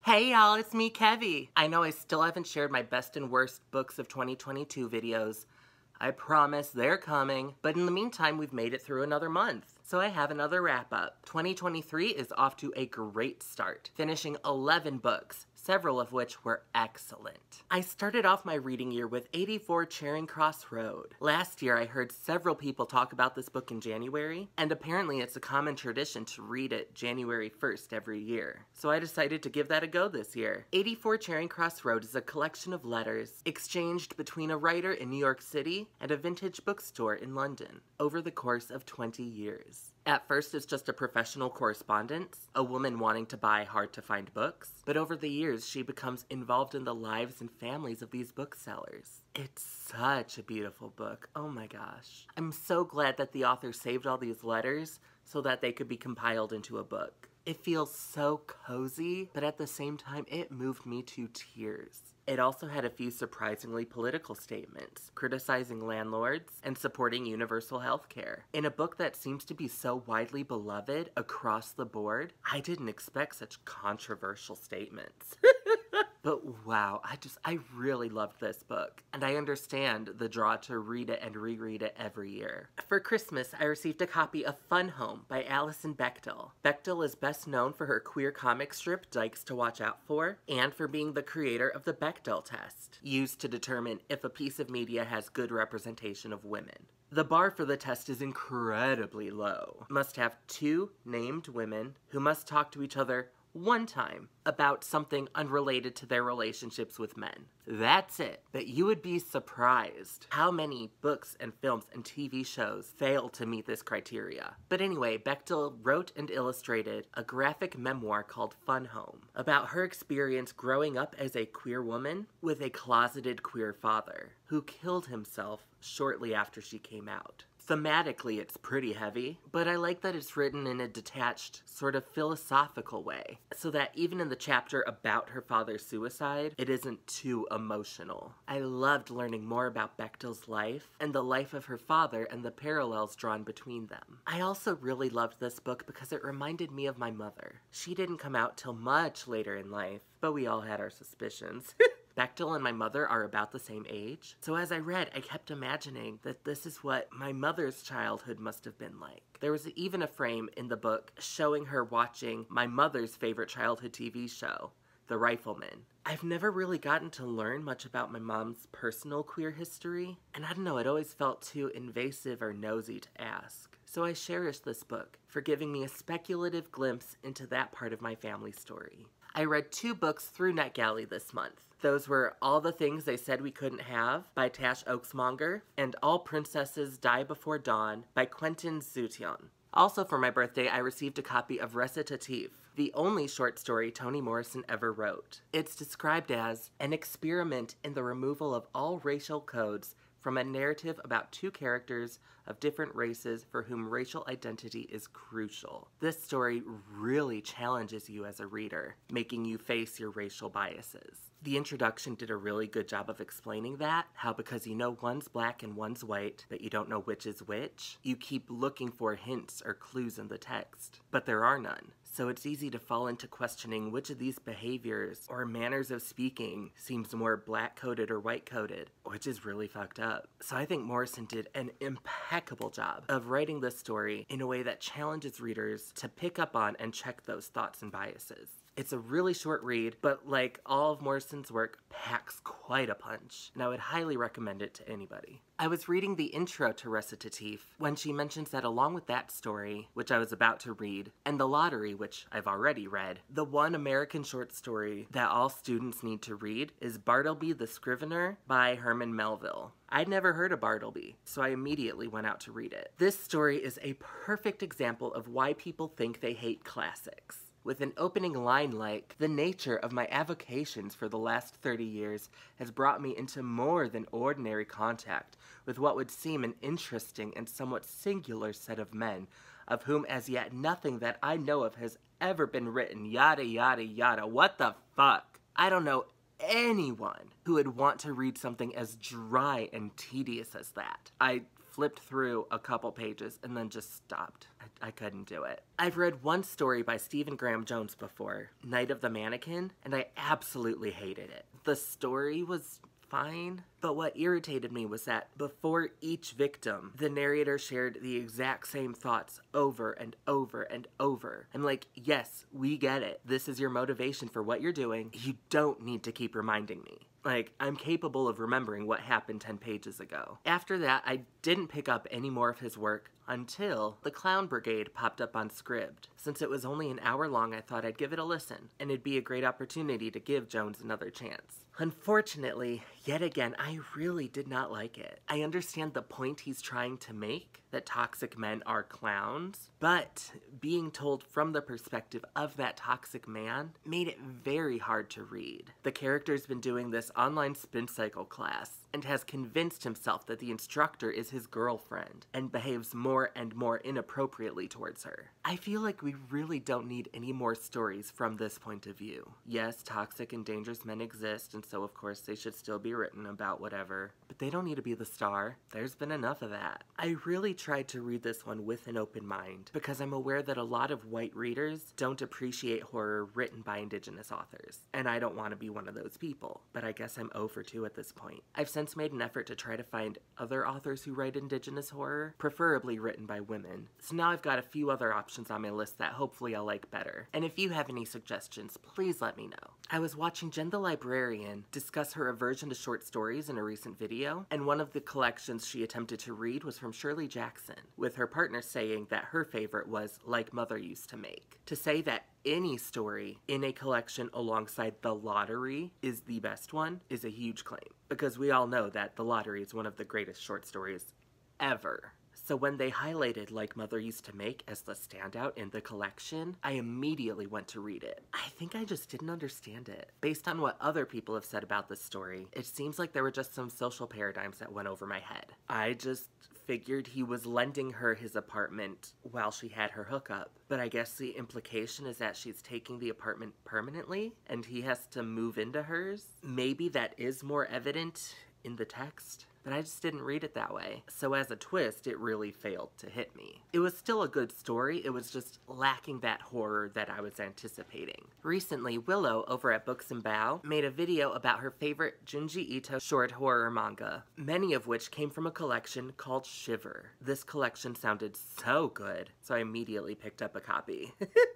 Hey y'all, it's me, Kevvie. I know I still haven't shared my best and worst books of 2022 videos. I promise they're coming, but in the meantime, we've made it through another month. So I have another wrap up. 2023 is off to a great start, finishing 11 books, several of which were excellent. I started off my reading year with 84 Charing Cross Road. Last year I heard several people talk about this book in January, and apparently it's a common tradition to read it January 1st every year. So I decided to give that a go this year. 84 Charing Cross Road is a collection of letters exchanged between a writer in New York City and a vintage bookstore in London over the course of 20 years. At first, it's just a professional correspondence, a woman wanting to buy hard-to-find books, but over the years, she becomes involved in the lives and families of these booksellers. It's such a beautiful book. Oh my gosh. I'm so glad that the author saved all these letters so that they could be compiled into a book. It feels so cozy, but at the same time, it moved me to tears. It also had a few surprisingly political statements, criticizing landlords and supporting universal health care. In a book that seems to be so widely beloved across the board, I didn't expect such controversial statements. But wow, I really loved this book, and I understand the draw to read it and reread it every year. For Christmas, I received a copy of Fun Home by Alison Bechdel. Bechdel is best known for her queer comic strip, Dykes to Watch Out For, and for being the creator of the Bechdel test, used to determine if a piece of media has good representation of women. The bar for the test is incredibly low. Must have two named women who must talk to each other one time about something unrelated to their relationships with men. That's it. But you would be surprised how many books and films and TV shows fail to meet this criteria. But anyway, Bechdel wrote and illustrated a graphic memoir called Fun Home about her experience growing up as a queer woman with a closeted queer father who killed himself shortly after she came out. Thematically, it's pretty heavy, but I like that it's written in a detached, sort of philosophical way, so that even in the chapter about her father's suicide, it isn't too emotional. I loved learning more about Bechdel's life, and the life of her father and the parallels drawn between them. I also really loved this book because it reminded me of my mother. She didn't come out till much later in life, but we all had our suspicions. Bechdel and my mother are about the same age, so as I read, I kept imagining that this is what my mother's childhood must have been like. There was even a frame in the book showing her watching my mother's favorite childhood TV show, The Rifleman. I've never really gotten to learn much about my mom's personal queer history, and I don't know, it always felt too invasive or nosy to ask. So I cherish this book for giving me a speculative glimpse into that part of my family story. I read 2 books through NetGalley this month. Those were All the Things They Said We Couldn't Have by Tash Oakes-monger and All Princesses Die Before Dawn by Quentin Zuttion. Also for my birthday, I received a copy of Recitatif, the only short story Toni Morrison ever wrote. It's described as an experiment in the removal of all racial codes from a narrative about 2 characters of different races for whom racial identity is crucial. This story really challenges you as a reader, making you face your racial biases. The introduction did a really good job of explaining that, how because you know one's black and one's white, but you don't know which is which, you keep looking for hints or clues in the text, but there are none. So it's easy to fall into questioning which of these behaviors or manners of speaking seems more black-coded or white-coded, which is really fucked up. So I think Morrison did an impeccable job of writing this story in a way that challenges readers to pick up on and check those thoughts and biases. It's a really short read, but like all of Morrison's work, packs quite a punch, and I would highly recommend it to anybody. I was reading the intro to Recitatif when she mentions that along with that story, which I was about to read, and The Lottery, which I've already read, the one American short story that all students need to read is Bartleby the Scrivener by Herman Melville. I'd never heard of Bartleby, so I immediately went out to read it. This story is a perfect example of why people think they hate classics. With an opening line like, "The nature of my avocations for the last 30 years has brought me into more than ordinary contact with what would seem an interesting and somewhat singular set of men, of whom as yet nothing that I know of has ever been written, yada yada yada." What the fuck? I don't know anyone who would want to read something as dry and tedious as that. I flipped through a couple pages and then just stopped. I couldn't do it. I've read one story by Stephen Graham Jones before, Night of the Mannequin, and I absolutely hated it. The story was fine, but what irritated me was that before each victim, the narrator shared the exact same thoughts over and over and over. I'm like, yes, we get it. This is your motivation for what you're doing. You don't need to keep reminding me. Like, I'm capable of remembering what happened 10 pages ago. After that, I didn't pick up any more of his work until The Clown Brigade popped up on Scribd. Since it was only an hour long, I thought I'd give it a listen, and it'd be a great opportunity to give Jones another chance. Unfortunately, yet again, I really did not like it. I understand the point he's trying to make, that toxic men are clowns, but being told from the perspective of that toxic man made it very hard to read. The character's been doing this online spin cycle class and has convinced himself that the instructor is his girlfriend and behaves more and more inappropriately towards her. I feel like we really don't need any more stories from this point of view. Yes, toxic and dangerous men exist, and so of course they should still be written about whatever, but they don't need to be the star. There's been enough of that. I really tried to read this one with an open mind because I'm aware that a lot of white readers don't appreciate horror written by Indigenous authors, and I don't want to be one of those people, but I guess I'm 0 for 2 at this point. I've since made an effort to try to find other authors who write Indigenous horror, preferably written by women, so now I've got a few other options on my list that hopefully I'll like better, and if you have any suggestions, please let me know. I was watching Jen the Librarian discuss her aversion to short stories in a recent video, and one of the collections she attempted to read was from Shirley Jackson, with her partner saying that her favorite was Like Mother Used to Make. To say that any story in a collection alongside The Lottery is the best one is a huge claim, because we all know that The Lottery is one of the greatest short stories ever. So when they highlighted Like Mother Used to Make as the standout in the collection, I immediately went to read it. I think I just didn't understand it. Based on what other people have said about this story, it seems like there were just some social paradigms that went over my head. I just figured he was lending her his apartment while she had her hookup, but I guess the implication is that she's taking the apartment permanently and he has to move into hers. Maybe that is more evident in the text, but I just didn't read it that way. So as a twist, it really failed to hit me. It was still a good story, it was just lacking that horror that I was anticipating. Recently, Willow over at Books and Bow made a video about her favorite Junji Ito short horror manga, many of which came from a collection called Shiver. This collection sounded so good, so I immediately picked up a copy.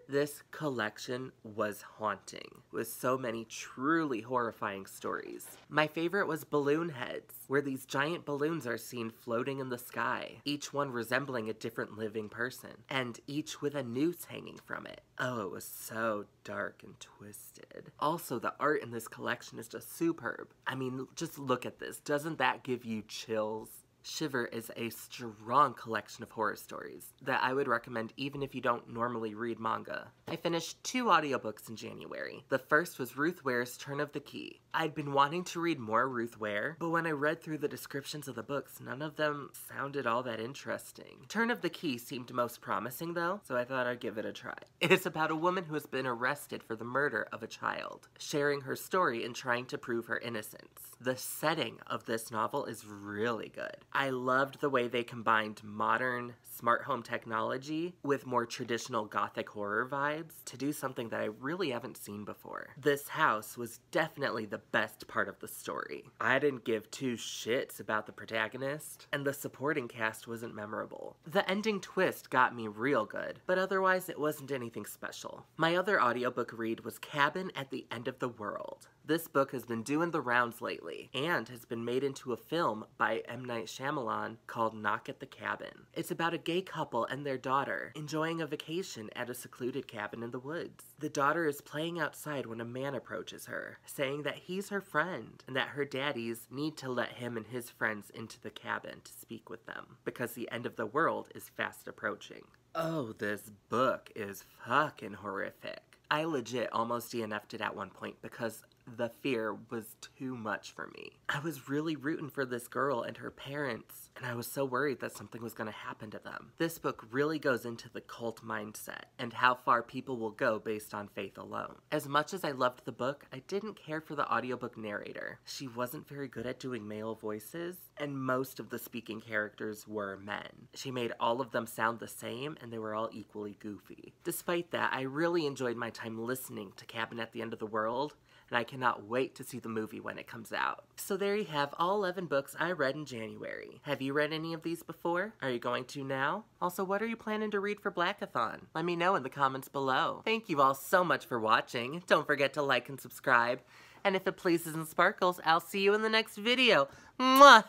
This collection was haunting, with so many truly horrifying stories. My favorite was Balloon Heads, where these giant balloons are seen floating in the sky, each one resembling a different living person, and each with a noose hanging from it. Oh, it was so dark and twisted. Also, the art in this collection is just superb. I mean, just look at this. Doesn't that give you chills? Shiver is a strong collection of horror stories that I would recommend even if you don't normally read manga. I finished 2 audiobooks in January. The first was Ruth Ware's Turn of the Key. I'd been wanting to read more Ruth Ware, but when I read through the descriptions of the books, none of them sounded all that interesting. Turn of the Key seemed most promising though, so I thought I'd give it a try. It's about a woman who has been arrested for the murder of a child, sharing her story and trying to prove her innocence. The setting of this novel is really good. I loved the way they combined modern smart home technology with more traditional gothic horror vibes to do something that I really haven't seen before. This house was definitely the best part of the story. I didn't give 2 shits about the protagonist, and the supporting cast wasn't memorable. The ending twist got me real good, but otherwise it wasn't anything special. My other audiobook read was Cabin at the End of the World. This book has been doing the rounds lately, and has been made into a film by M. Night Shyamalan called Knock at the Cabin. It's about a gay couple and their daughter enjoying a vacation at a secluded cabin in the woods. The daughter is playing outside when a man approaches her, saying that he's her friend, and that her daddies need to let him and his friends into the cabin to speak with them, because the end of the world is fast approaching. Oh, this book is fucking horrific. I legit almost DNF'd it at one point because the fear was too much for me. I was really rooting for this girl and her parents, and I was so worried that something was going to happen to them. This book really goes into the cult mindset and how far people will go based on faith alone. As much as I loved the book, I didn't care for the audiobook narrator. She wasn't very good at doing male voices, and most of the speaking characters were men. She made all of them sound the same, and they were all equally goofy. Despite that, I really enjoyed my time listening to Cabin at the End of the World, and I cannot wait to see the movie when it comes out. So there you have all 11 books I read in January. Have you read any of these before? Are you going to now? Also, what are you planning to read for Blackathon? Let me know in the comments below. Thank you all so much for watching. Don't forget to like and subscribe. And if it pleases and sparkles, I'll see you in the next video. Mwah!